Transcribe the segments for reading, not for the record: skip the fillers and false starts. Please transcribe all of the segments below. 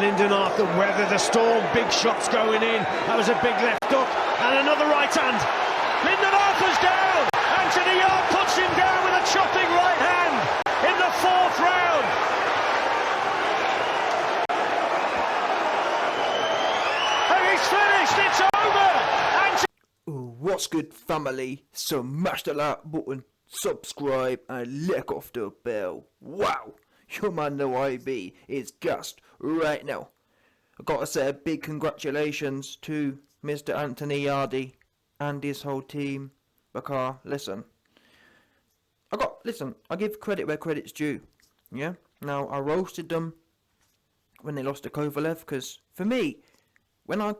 Lyndon Arthur weather the storm. Big shots going in. That was a big left hook and another right hand. Lyndon Arthur's down. Anthony Yarde puts him down with a chopping right hand in the 4th round. And he's finished. It's over. What's good, family? Smash the like button, subscribe and lick off the bell. Wow, your man the YB is gassed right now. I gotta say a big congratulations to Mr. Anthony Yarde and his whole team, because listen, I give credit where credit's due. Yeah, now I roasted them when they lost to Kovalev, because for me, when I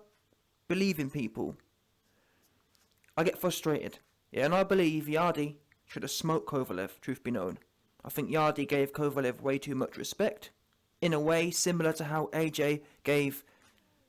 believe in people, I get frustrated. Yeah, and I believe Yarde should have smoked Kovalev, truth be known. I think Yarde gave Kovalev way too much respect, in a way similar to how AJ gave,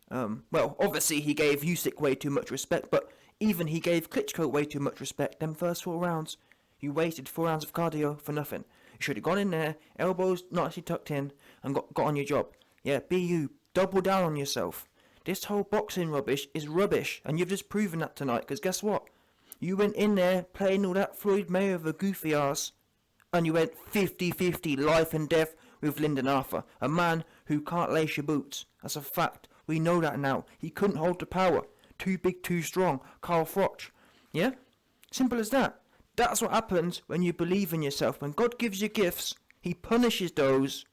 well, obviously he gave Usyk way too much respect, but even he gave Klitschko way too much respect. Them first 4 rounds, you wasted 4 rounds of cardio for nothing. You should have gone in there, elbows nicely tucked in, and got on your job. Yeah, be you, double down on yourself. This whole boxing rubbish is rubbish, and you've just proven that tonight, because guess what? You went in there playing all that Floyd Mayweather goofy ass, and you went 50-50 life and death with Lyndon Arthur, a man who can't lace your boots. That's a fact. We know that now. He couldn't hold the power. Too big, too strong. Carl Froch. Yeah? Simple as that. That's what happens when you believe in yourself. When God gives you gifts, he punishes those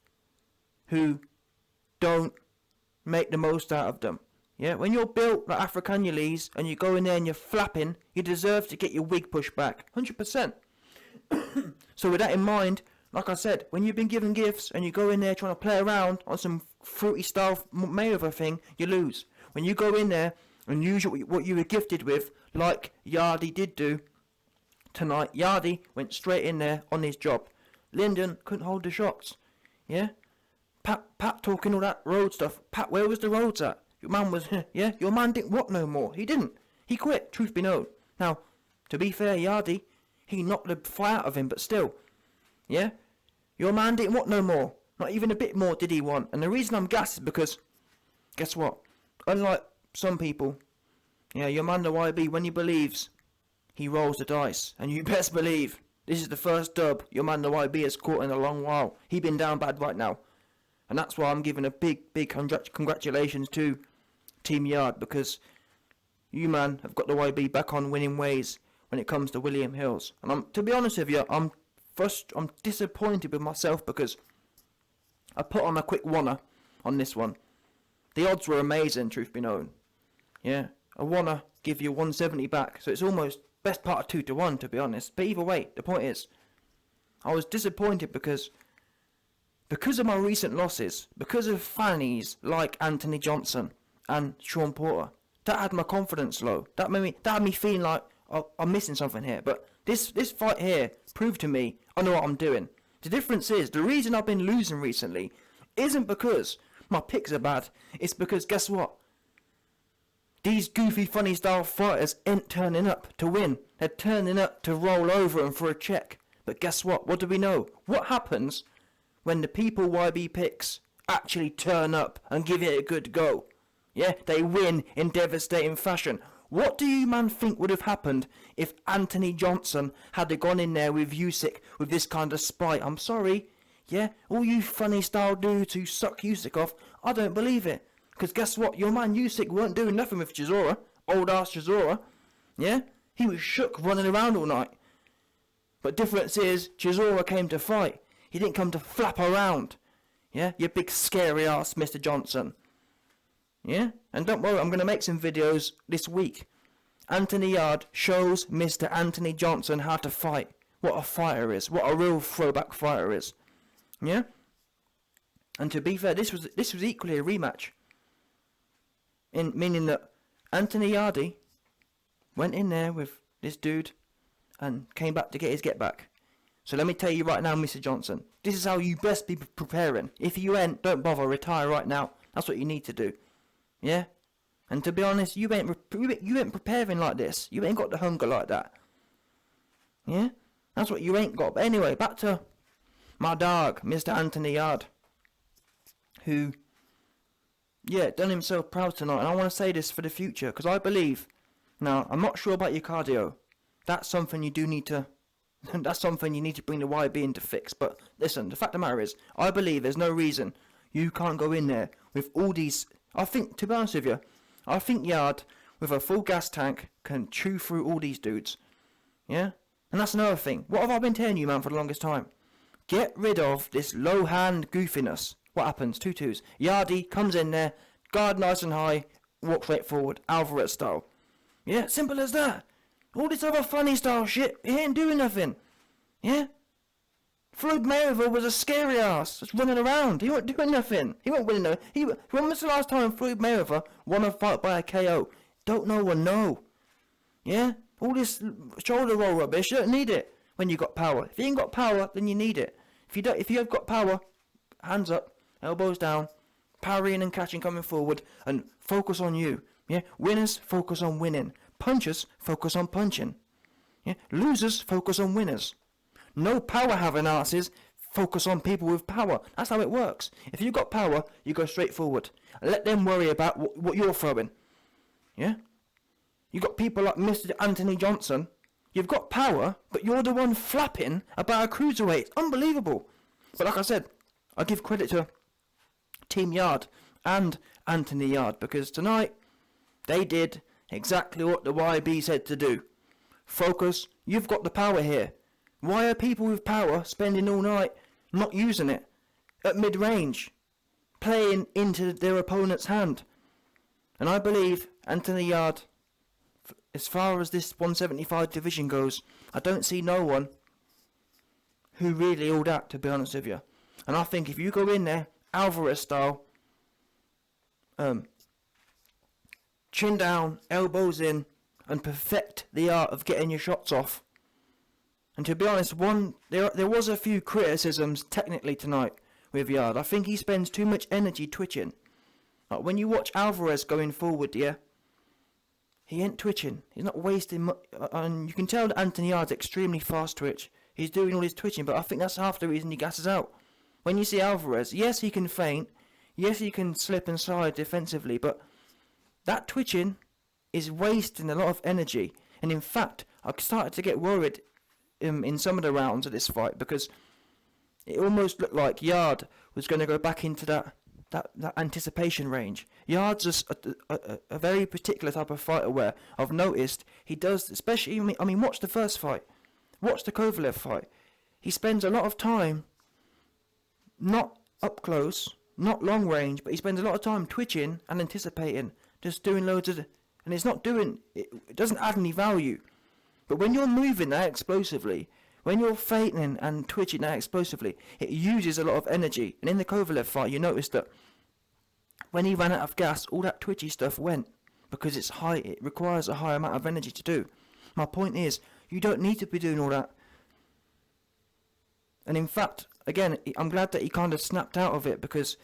who don't make the most out of them. Yeah, when you're built like Africanulese and you go in there and you're flapping, you deserve to get your wig pushed back. 100%. So with that in mind, like I said, when you've been given gifts and you go in there trying to play around on some fruity style Mayweather thing, you lose. When you go in there and use what you were gifted with, like Yarde did do tonight, Yarde went straight in there on his job. Lyndon couldn't hold the shots. Yeah? Pat talking all that road stuff. Pat, where was the roads at? Your man was, yeah? Your man didn't what no more. He didn't. He quit, truth be known. Now, to be fair, Yarde, he knocked the fight out of him, but still. Yeah? Your man didn't want no more. Not even a bit more did he want. And the reason I'm gassed is because, guess what? Unlike some people, yeah, your man the YB, when he believes, he rolls the dice. And you best believe, this is the first dub your man the YB has caught in a long while. He been down bad right now. And that's why I'm giving a big congratulations to Team Yarde, because you, man, have got the YB back on winning ways when it comes to William Hills. And to be honest with you, I'm disappointed with myself because I put on a quick wanna on this one. The odds were amazing, truth be known. Yeah, a wanna give you 170 back, so it's almost best part of 2 to 1, to be honest. But either way, the point is, I was disappointed because of my recent losses, because of fannies like Anthony Johnson and Sean Porter. That had my confidence low. That had me feeling like I'm missing something here. But this fight here proved to me I know what I'm doing. The difference is, the reason I've been losing recently isn't because my picks are bad. It's because, guess what? These goofy, funny style fighters ain't turning up to win. They're turning up to roll over and for a check. But guess what? What do we know? What happens when the people YB picks actually turn up and give it a good go? Yeah, they win in devastating fashion. What do you, man, think would have happened if Anthony Johnson had gone in there with Usyk with this kind of spite? I'm sorry, yeah, all you funny style dudes who suck Usyk off, I don't believe it. Because guess what, your man Usyk weren't doing nothing with Chisora, old ass Chisora, yeah? He was shook running around all night. But difference is, Chisora came to fight. He didn't come to flap around. Yeah, you big scary ass Mr. Johnson. Yeah, and don't worry, I'm going to make some videos this week. Anthony Yarde shows Mr. Anthony Johnson how to fight. What a fighter is. What a real throwback fighter is. Yeah? And to be fair, this was equally a rematch. Meaning that Anthony Yarde went in there with this dude and came back to get his get back. So let me tell you right now, Mr. Johnson, this is how you best be preparing. If you ain't, don't bother, retire right now. That's what you need to do. Yeah? And to be honest, you ain't preparing like this. You ain't got the hunger like that. Yeah? That's what you ain't got. But anyway, back to my dog, Mr. Anthony Yarde, who yeah, done himself proud tonight. And I want to say this for the future, because I believe, now, I'm not sure about your cardio. That's something you do need to, that's something you need to bring the YB in to fix. But listen, the fact of the matter is, I believe there's no reason you can't go in there with all these, I think, to be honest with you, I think Yard, with a full gas tank, can chew through all these dudes. Yeah? And that's another thing. What have I been telling you, man, for the longest time? Get rid of this low hand goofiness. What happens? 2-2s. Yardy comes in there, guard nice and high, walks right forward, Alvarez style. Yeah, simple as that. All this other funny style shit, he ain't doing nothing. Yeah? Floyd Mayweather was a scary ass, just running around. He wasn't doing nothing. He wasn't winning no. When was the last time Floyd Mayweather won a fight by a KO? Don't know one know. Yeah? All this shoulder roll rubbish, you don't need it when you got power. If you ain't got power, then you need it. If you have got power, hands up, elbows down, parrying and catching coming forward, and focus on you. Yeah? Winners focus on winning. Punchers focus on punching. Yeah? Losers focus on winners. No power having asses focus on people with power. That's how it works. If you got power, you go straight forward. Let them worry about what you're throwing. Yeah? You got people like Mr. Anthony Johnson. You've got power, but you're the one flapping about a cruiserweight. It's unbelievable. But like I said, I give credit to Team Yard and Anthony Yard, because tonight they did exactly what the YB said to do. Focus. You've got the power here. Why are people with power spending all night not using it? At mid-range. Playing into their opponent's hand. And I believe Anthony Yard, as far as this 175 division goes, I don't see no one who really all that, to be honest with you. And I think if you go in there, Alvarez style, chin down, elbows in, and perfect the art of getting your shots off. And to be honest, there was a few criticisms technically tonight with Yard. I think he spends too much energy twitching. Like when you watch Alvarez going forward, yeah, he ain't twitching. He's not wasting much. And you can tell that Anthony Yard's extremely fast twitch. He's doing all his twitching, but I think that's half the reason he gasses out. When you see Alvarez, yes, he can feint. Yes, he can slip and slide defensively, but that twitching is wasting a lot of energy. And in fact, I started to get worried in some of the rounds of this fight, because it almost looked like Yard was going to go back into that anticipation range. Yard's a very particular type of fighter where I've noticed he does, especially, I mean, watch the first fight. Watch the Kovalev fight. He spends a lot of time, not up close, not long range, but he spends a lot of time twitching and anticipating, just doing loads of, and it's not doing, it doesn't add any value. But when you're moving that explosively, when you're feinting and twitching that explosively, it uses a lot of energy. And in the Kovalev fight, you notice that when he ran out of gas, all that twitchy stuff went, because it's high. It requires a high amount of energy to do. My point is, you don't need to be doing all that. And in fact, again, I'm glad that he kind of snapped out of it, because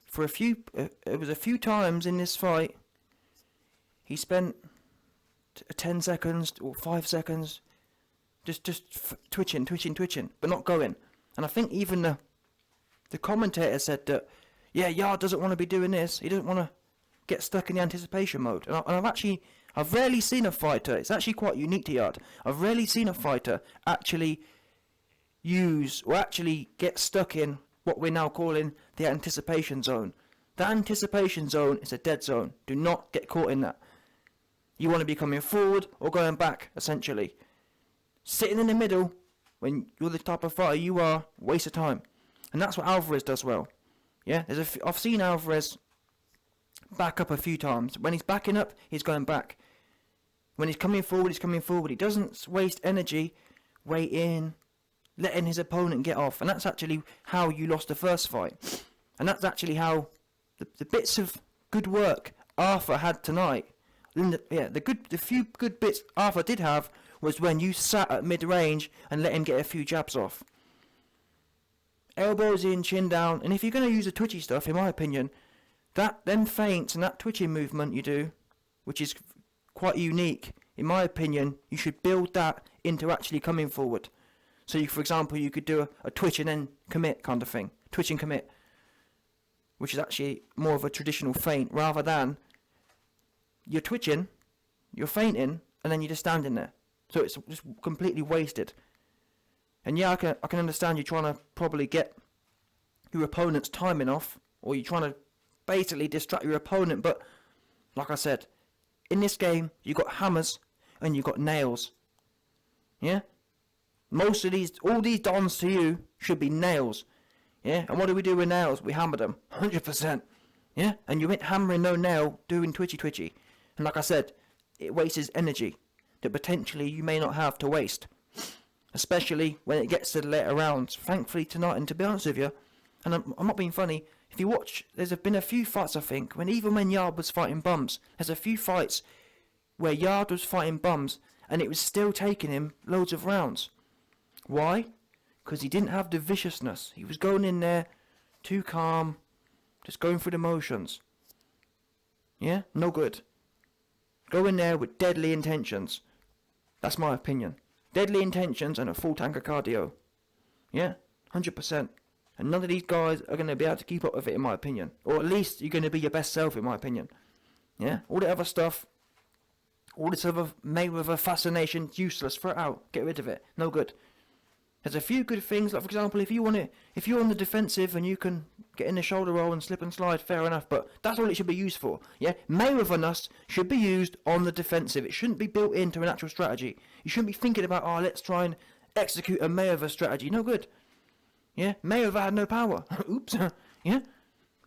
for it was a few times in this fight, he spent 10 seconds or 5 seconds just twitching, but not going. And I think even the commentator said that, yeah, Yard doesn't want to be doing this. He doesn't want to get stuck in the anticipation mode. And I've rarely seen a fighter, it's actually quite unique to Yard, I've rarely seen a fighter actually use or actually get stuck in what we're now calling the anticipation zone. The anticipation zone is a dead zone. Do not get caught in that. You want to be coming forward or going back, essentially. Sitting in the middle, when you're the type of fighter you are, waste of time. And that's what Alvarez does well. Yeah, I've seen Alvarez back up a few times. When he's backing up, he's going back. When he's coming forward, he's coming forward. He doesn't waste energy waiting, letting his opponent get off. And that's actually how you lost the first fight. And that's actually how the bits of good work Arthur had tonight. The few good bits Arthur did have was when you sat at mid-range and let him get a few jabs off. Elbows in, chin down, and if you're going to use the twitchy stuff, in my opinion, them feints and that twitching movement you do, which is quite unique, in my opinion, you should build that into actually coming forward. So, for example, you could do a twitch and then commit kind of thing. Twitch and commit. which is actually more of a traditional feint, rather than you're twitching, you're feinting, and then you're just standing there. So it's just completely wasted. And yeah, I can understand you trying to probably get your opponent's timing off, or you're trying to basically distract your opponent, but like I said, in this game, you got hammers and you got nails. Yeah? All these dons to you should be nails. Yeah? And what do we do with nails? We hammer them. 100%. Yeah? And you ain't hammering no nail doing twitchy. And like I said, it wastes energy that potentially you may not have to waste. Especially when it gets to the later rounds. Thankfully tonight, and to be honest with you, and I'm not being funny, if you watch, there's been a few fights, I think, even when Yarde was fighting bums, there's a few fights where Yarde was fighting bums and it was still taking him loads of rounds. Why? Because he didn't have the viciousness. He was going in there too calm, just going through the motions. Yeah? No good. Go in there with deadly intentions. That's my opinion. Deadly intentions and a full tank of cardio. Yeah? 100%. And none of these guys are going to be able to keep up with it, in my opinion. Or at least you're going to be your best self, in my opinion. Yeah? All the other stuff, all this other Mayweather fascination, useless. Throw it out. Get rid of it. No good. There's a few good things, like for example, if you're on the defensive and you can get in the shoulder roll and slip and slide, fair enough, but that's all it should be used for. Yeah? Mayweatherness should be used on the defensive. It shouldn't be built into an actual strategy. You shouldn't be thinking about, let's try and execute a Mayweather strategy. No good. Yeah, Mayweather had no power. Oops. Yeah,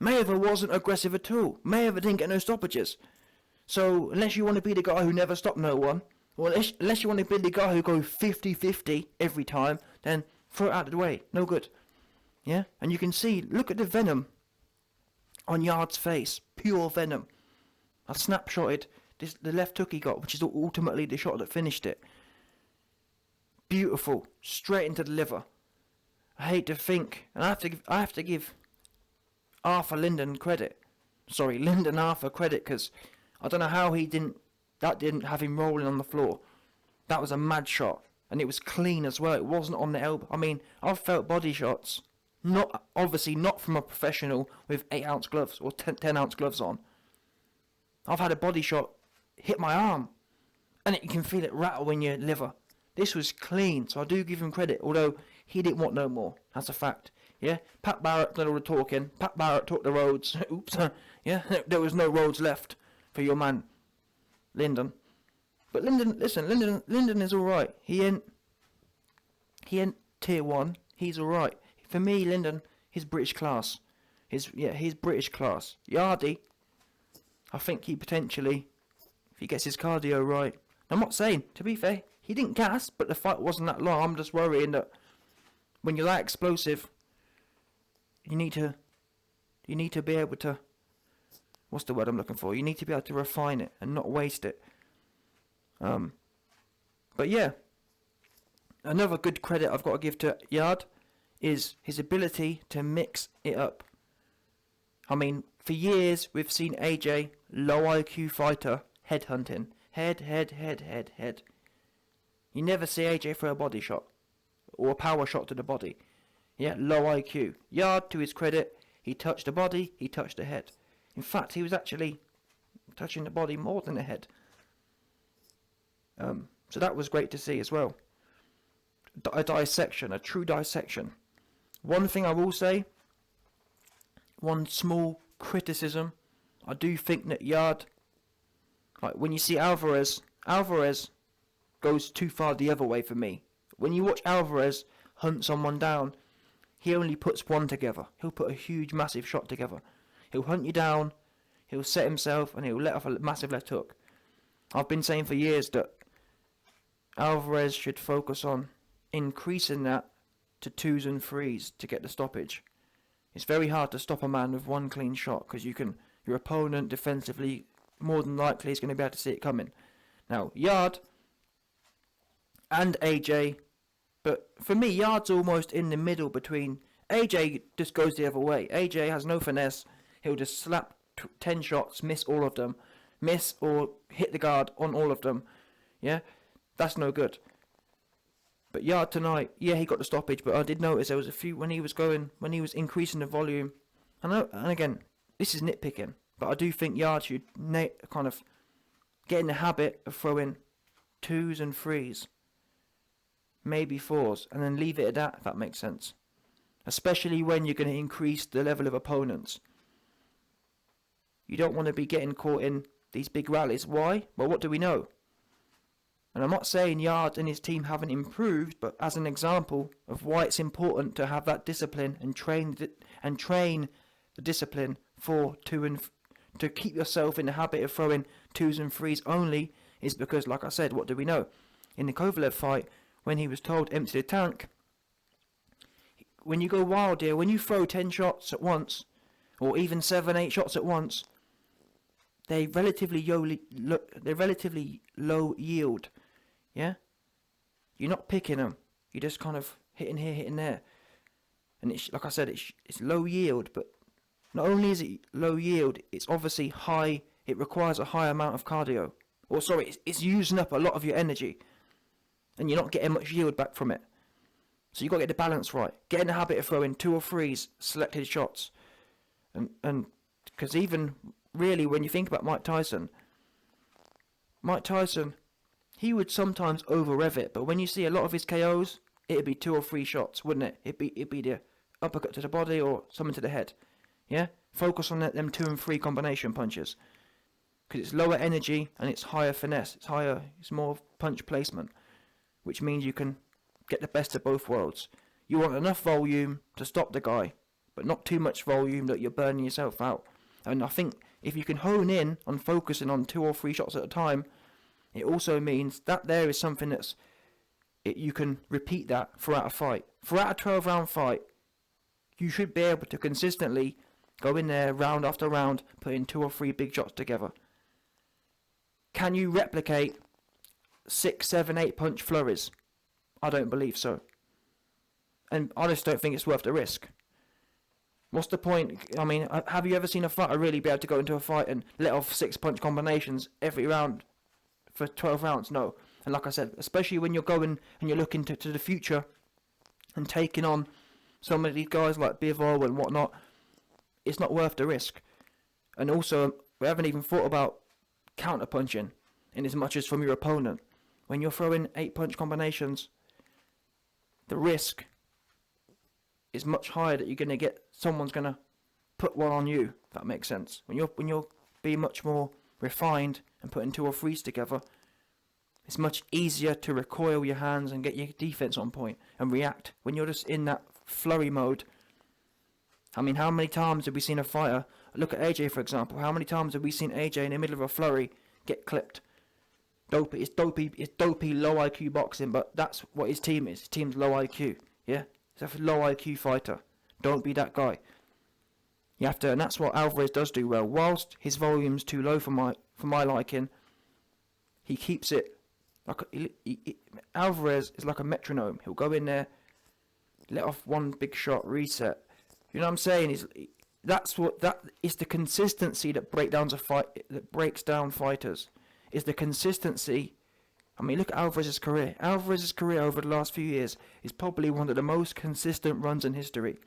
Mayweather wasn't aggressive at all. Mayweather didn't get no stoppages. So unless you want to be the guy who never stopped no one, or unless you want to be the guy who goes 50-50 every time, then throw it out of the way. No good. Yeah, and you can see, look at the venom on Yarde's face. Pure venom. I snapshotted the left hook he got, which is ultimately the shot that finished it. Beautiful. Straight into the liver. I hate to think, and I have to give Lyndon Arthur credit, because I don't know how that didn't have him rolling on the floor. That was a mad shot, and it was clean as well. It wasn't on the elbow. I mean, I've felt body shots, obviously not from a professional with 8-ounce gloves or 10-ounce gloves on. I've had a body shot hit my arm, and you can feel it rattle in your liver. This was clean, so I do give him credit, although he didn't want no more. That's a fact. Yeah? Pat Barrett did all the talking. Pat Barrett took the roads. Oops. Yeah? There was no roads left for your man, Lyndon. But Lyndon is alright. He ain't tier 1. He's alright. For me, Lyndon, he's British class. He's British class. Yarde, I think he potentially, if he gets his cardio right. I'm not saying, to be fair, he didn't gas, but the fight wasn't that long. I'm just worrying that when you're that explosive, you need to be able to, what's the word I'm looking for? You need to be able to refine it and not waste it. But yeah, another good credit I've got to give to Yarde is his ability to mix it up. I mean, for years we've seen AJ, low IQ fighter, headhunting. Head. You never see AJ throw a body shot or a power shot to the body. Yeah, low IQ. Yarde, to his credit, he touched the body, he touched the head. In fact, he was actually touching the body more than the head. So that was great to see as well. A dissection, a true dissection. One thing I will say, one small criticism, I do think that Yarde, like when you see Alvarez goes too far the other way for me. When you watch Alvarez hunt someone down, he only puts one together. He'll put a huge, massive shot together. He'll hunt you down, he'll set himself, and he'll let off a massive left hook. I've been saying for years that Alvarez should focus on increasing that to 2s and 3s to get the stoppage. It's very hard to stop a man with one clean shot, because your opponent defensively more than likely is going to be able to see it coming. Now, Yarde and AJ, but for me, Yarde's almost in the middle between. AJ just goes the other way. AJ has no finesse. He'll just slap 10 shots, miss all of them, miss or hit the guard on all of them. Yeah, that's no good. But Yarde tonight, yeah, he got the stoppage, but I did notice there was a few when he was increasing the volume. I know, and again, this is nitpicking, but I do think Yard should kind of get in the habit of throwing 2s and 3s, maybe 4s, and then leave it at that, if that makes sense. Especially when you're going to increase the level of opponents. You don't want to be getting caught in these big rallies. Why? Well, what do we know? And I'm not saying Yard and his team haven't improved, but as an example of why it's important to have that discipline and train the discipline to keep yourself in the habit of throwing 2s and 3s only, is because, like I said, what do we know? In the Kovalev fight, when he was told empty the tank, when you go wild here, when you throw 10 shots at once, or even 7, 8 shots at once, they're relatively low yield. Yeah? You're not picking them. You're just kind of hitting here, hitting there. And it's, like I said, it's low yield, but not only is it low yield, it's obviously high. It requires a high amount of cardio. Or sorry, it's using up a lot of your energy, and you're not getting much yield back from it. So you've got to get the balance right. Get in the habit of throwing 2 or 3s selected shots. And because even really when you think about Mike Tyson, he would sometimes over rev it, but when you see a lot of his KOs, it'd be 2 or 3 shots, wouldn't it? It'd be the uppercut to the body or something to the head. Yeah? Focus on them 2 and 3 combination punches. Because it's lower energy and it's higher finesse. It's more punch placement, which means you can get the best of both worlds. You want enough volume to stop the guy, but not too much volume that you're burning yourself out. And I think if you can hone in on focusing on 2 or 3 shots at a time, it also means that there is something you can repeat that throughout a fight. Throughout a 12-round fight, you should be able to consistently go in there round after round, putting 2 or 3 big shots together. Can you replicate 6, 7, 8 punch flurries? I don't believe so. And I just don't think it's worth the risk. What's the point? I mean, have you ever seen a fighter really be able to go into a fight and let off 6 punch combinations every round for 12 rounds? No. And like I said, especially when you're going and you're looking to the future and taking on some of these guys like Bivol and whatnot, it's not worth the risk. And also, we haven't even thought about counter punching in as much as from your opponent. When you're throwing 8 punch combinations, the risk is much higher that you're going to get someone's going to put one on you, if that makes sense. When you're being much more refined and putting 2 or 3s together, it's much easier to recoil your hands and get your defense on point and react. When you're just in that flurry mode, I mean, how many times have we seen a fighter, look at AJ for example, how many times have we seen AJ in the middle of a flurry get clipped? It's dopey low IQ boxing, but that's what his team is. His team's low IQ, yeah? He's a low IQ fighter. Don't be that guy. You have to, and that's what Alvarez does do well. Whilst his volume's too low for my liking, he keeps it like Alvarez is like a metronome. He'll go in there, let off one big shot, reset. You know what I'm saying? That is the consistency that breaks down fighters. Is the consistency. I mean, look at Alvarez's career. Alvarez's career over the last few years is probably one of the most consistent runs in history.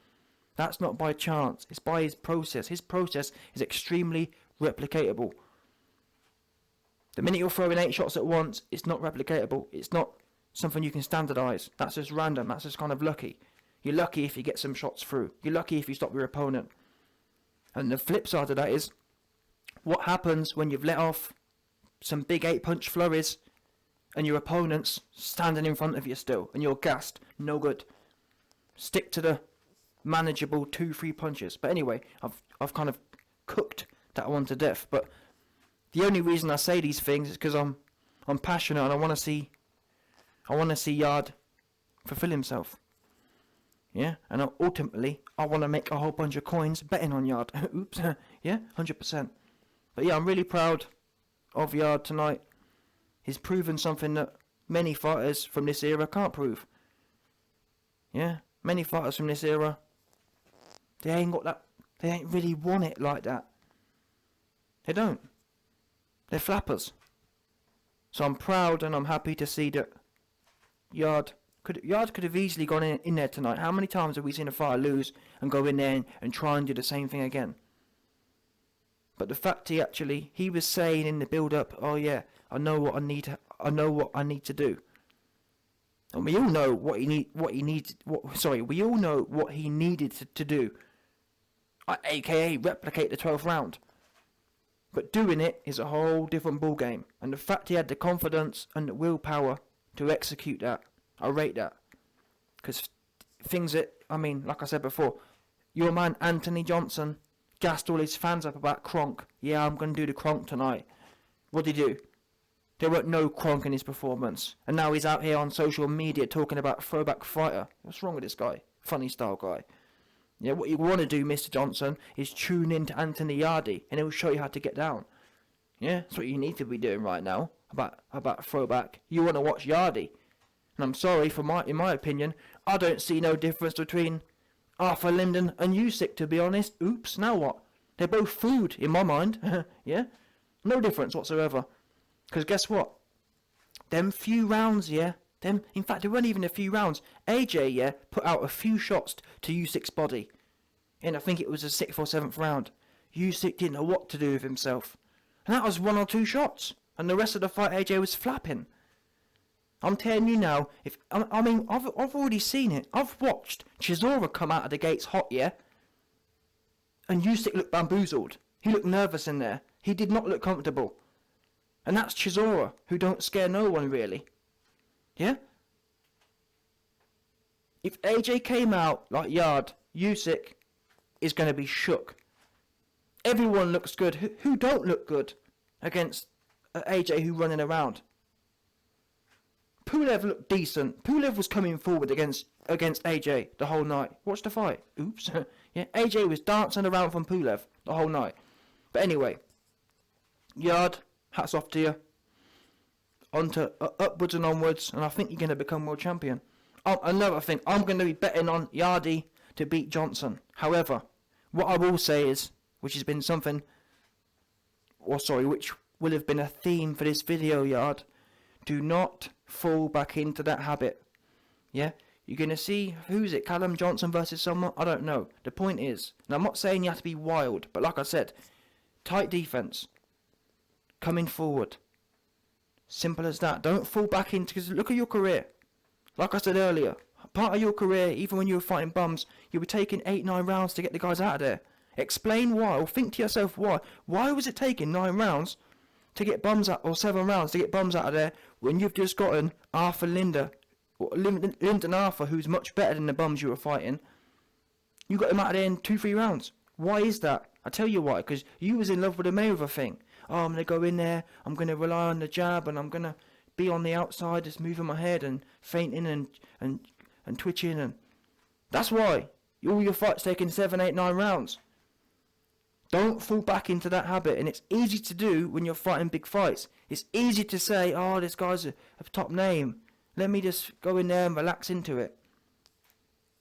That's not by chance. It's by his process. His process is extremely replicatable. The minute you're throwing 8 shots at once, it's not replicatable. It's not something you can standardise. That's just random. That's just kind of lucky. You're lucky if you get some shots through. You're lucky if you stop your opponent. And the flip side of that is, what happens when you've let off some big 8 punch flurries and your opponent's standing in front of you still and you're gassed? No good. Stick to the manageable 2-3 punches. But anyway, I've kind of cooked that one to death. But the only reason I say these things is because I'm passionate and I want to see Yarde fulfill himself. Yeah, and ultimately I want to make a whole bunch of coins betting on Yarde. Oops. Yeah, 100%. But yeah, I'm really proud of Yarde tonight. He's proven something that many fighters from this era can't prove. Yeah, many fighters from this era, they ain't got that. They ain't really won it like that. They don't. They're flappers. So I'm proud and I'm happy to see that Yarde Yard could have easily gone in there tonight. How many times have we seen a fighter lose and go in there and try and do the same thing again? But the fact he was saying in the build-up, oh yeah, I know what I need to do. And we all know we all know what he needed to do. AKA replicate the 12th round. But doing it is a whole different ball game. And the fact he had the confidence and the willpower to execute that, I rate that. Because like I said before, your man Anthony Johnson gassed all his fans up about Kronk. Yeah, I'm going to do the Kronk tonight. What did he do? There weren't no Kronk in his performance. And now he's out here on social media talking about throwback fighter. What's wrong with this guy? Funny style guy. Yeah, what you want to do, Mr. Johnson, is tune in to Anthony Yarde, and he'll show you how to get down. Yeah, that's what you need to be doing right now about throwback. You want to watch Yarde. And I'm sorry, in my opinion, I don't see no difference between Arthur Lyndon and Usyk, to be honest. Oops, now what? They're both food, in my mind. Yeah? No difference whatsoever. Because guess what? Them few rounds, yeah? In fact, it weren't even a few rounds. AJ, yeah, put out a few shots to Usyk's body. And I think it was the 6th or 7th round. Usyk didn't know what to do with himself. And that was 1 or 2 shots. And the rest of the fight, AJ was flapping. I'm telling you now, I've already seen it. I've watched Chisora come out of the gates hot, yeah? And Usyk looked bamboozled. He looked nervous in there. He did not look comfortable. And that's Chisora, who don't scare no one, really. Yeah? If AJ came out like Yarde, Usyk is going to be shook. Everyone looks good. Who don't look good against AJ who running around? Pulev looked decent. Pulev was coming forward against AJ the whole night. Watch the fight. Oops. Yeah, AJ was dancing around from Pulev the whole night. But anyway, Yarde, hats off to you. On to upwards and onwards, and I think you're going to become world champion. Another thing, I'm going to be betting on Yarde to beat Johnson. However, what I will say is, which will have been a theme for this video, Yarde, do not fall back into that habit. Yeah? You're going to see, who's it, Callum Johnson versus someone? I don't know. The point is, and I'm not saying you have to be wild, but like I said, tight defense. Coming forward. Simple as that. Don't fall back into, because look at your career. Like I said earlier, part of your career, even when you were fighting bums, you were taking 8-9 rounds to get the guys out of there. Explain why, or think to yourself why. Why was it taking 9 rounds to get bums out, or 7 rounds to get bums out of there, when you've just gotten Arthur Lyndon Arthur, who's much better than the bums you were fighting? You got him out of there in 2-3 rounds. Why is that? I tell you why, because you was in love with the Mayweather thing. Oh, I'm going to go in there, I'm going to rely on the jab, and I'm going to be on the outside, just moving my head and feinting and twitching. And that's why all your fights taking 7, 8, 9 rounds. Don't fall back into that habit. And it's easy to do when you're fighting big fights. It's easy to say, oh, this guy's a top name. Let me just go in there and relax into it.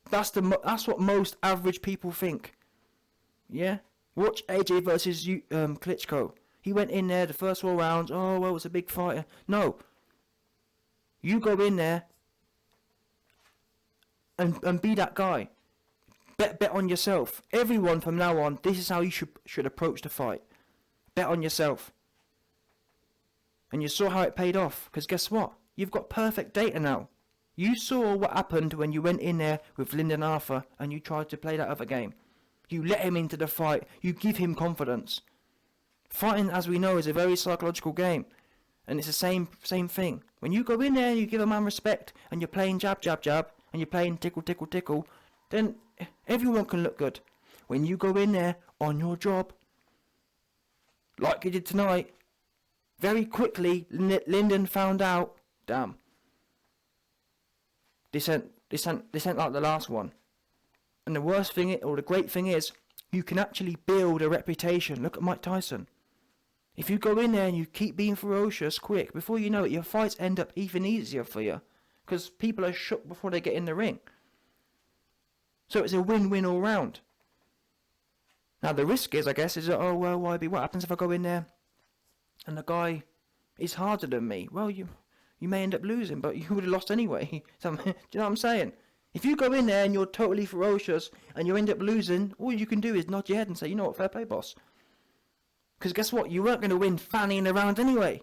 That's what most average people think. Yeah? Watch AJ versus Klitschko. He went in there the first 4 rounds. Oh, well, it's a big fighter. No. You go in there and be that guy. Bet on yourself. Everyone from now on, this is how you should approach the fight. Bet on yourself. And you saw how it paid off. Because guess what? You've got perfect data now. You saw what happened when you went in there with Lyndon Arthur and you tried to play that other game. You let him into the fight. You give him confidence. Fighting, as we know, is a very psychological game. And it's the same thing. When you go in there and you give a man respect and you're playing jab, jab, jab, and you're playing tickle, tickle, tickle, then everyone can look good. When you go in there on your job, like you did tonight, very quickly Lyndon found out, damn, this ain't like the last one. And the worst thing, or the great thing is, you can actually build a reputation. Look at Mike Tyson. If you go in there and you keep being ferocious quick, before you know it, your fights end up even easier for you. Because people are shook before they get in the ring. So it's a win-win all round. Now the risk is, I guess, is that, oh, well, YB, what happens if I go in there and the guy is harder than me? Well, you you may end up losing, but you would have lost anyway. So, do you know what I'm saying? If you go in there and you're totally ferocious and you end up losing, all you can do is nod your head and say, you know what, fair play, boss. Because guess what? You weren't going to win fannying around anyway.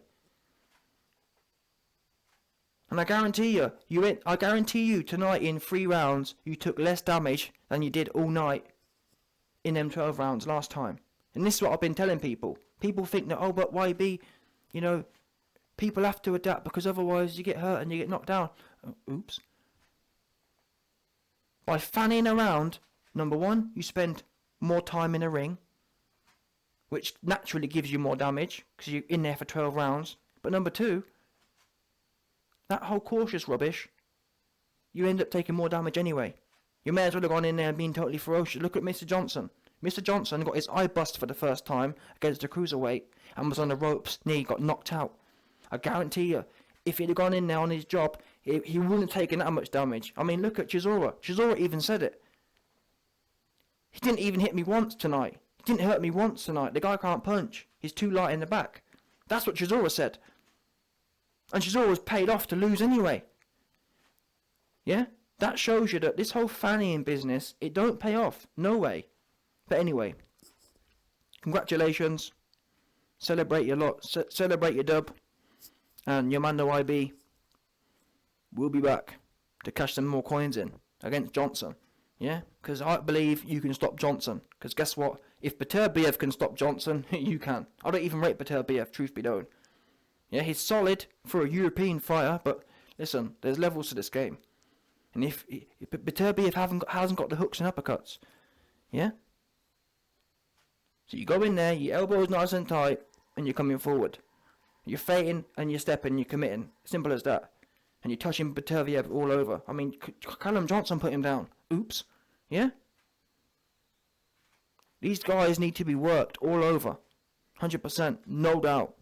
And I guarantee you, tonight in 3 rounds, you took less damage than you did all night in them 12 rounds last time. And this is what I've been telling people. People think that, oh, but YB, you know, people have to adapt because otherwise you get hurt and you get knocked down. Oops. By fanning around, number one, you spend more time in a ring, which naturally gives you more damage because you're in there for 12 rounds. But number two, that whole cautious rubbish, you end up taking more damage anyway. You may as well have gone in there and been totally ferocious. Look at Mr. Johnson. Mr. Johnson got his eye bust for the first time against a cruiserweight and was on the ropes, nearly got knocked out. I guarantee you, if he'd have gone in there on his job, he wouldn't have taken that much damage. I mean, look at Chisora. Chisora even said it. He didn't even hit me once tonight. He didn't hurt me once tonight. The guy can't punch. He's too light in the back. That's what Chisora said. And Chisora was paid off to lose anyway. Yeah? That shows you that this whole fannying business, it don't pay off. No way. But anyway, congratulations. Celebrate your lot. Celebrate your dub. And your Mando IB will be back to cash some more coins in against Johnson. Yeah? Because I believe you can stop Johnson. Because guess what? If Beterbiev can stop Johnson, you can. I don't even rate Beterbiev, truth be known. Yeah, he's solid for a European fighter, but listen, there's levels to this game. And if Beterbiev hasn't got the hooks and uppercuts, yeah? So you go in there, your elbow's nice and tight, and you're coming forward. You're feinting and you're stepping, you're committing. Simple as that. And you're touching Beterbiev all over. I mean, Callum Johnson put him down. Oops. Yeah? These guys need to be worked all over. 100%. No doubt.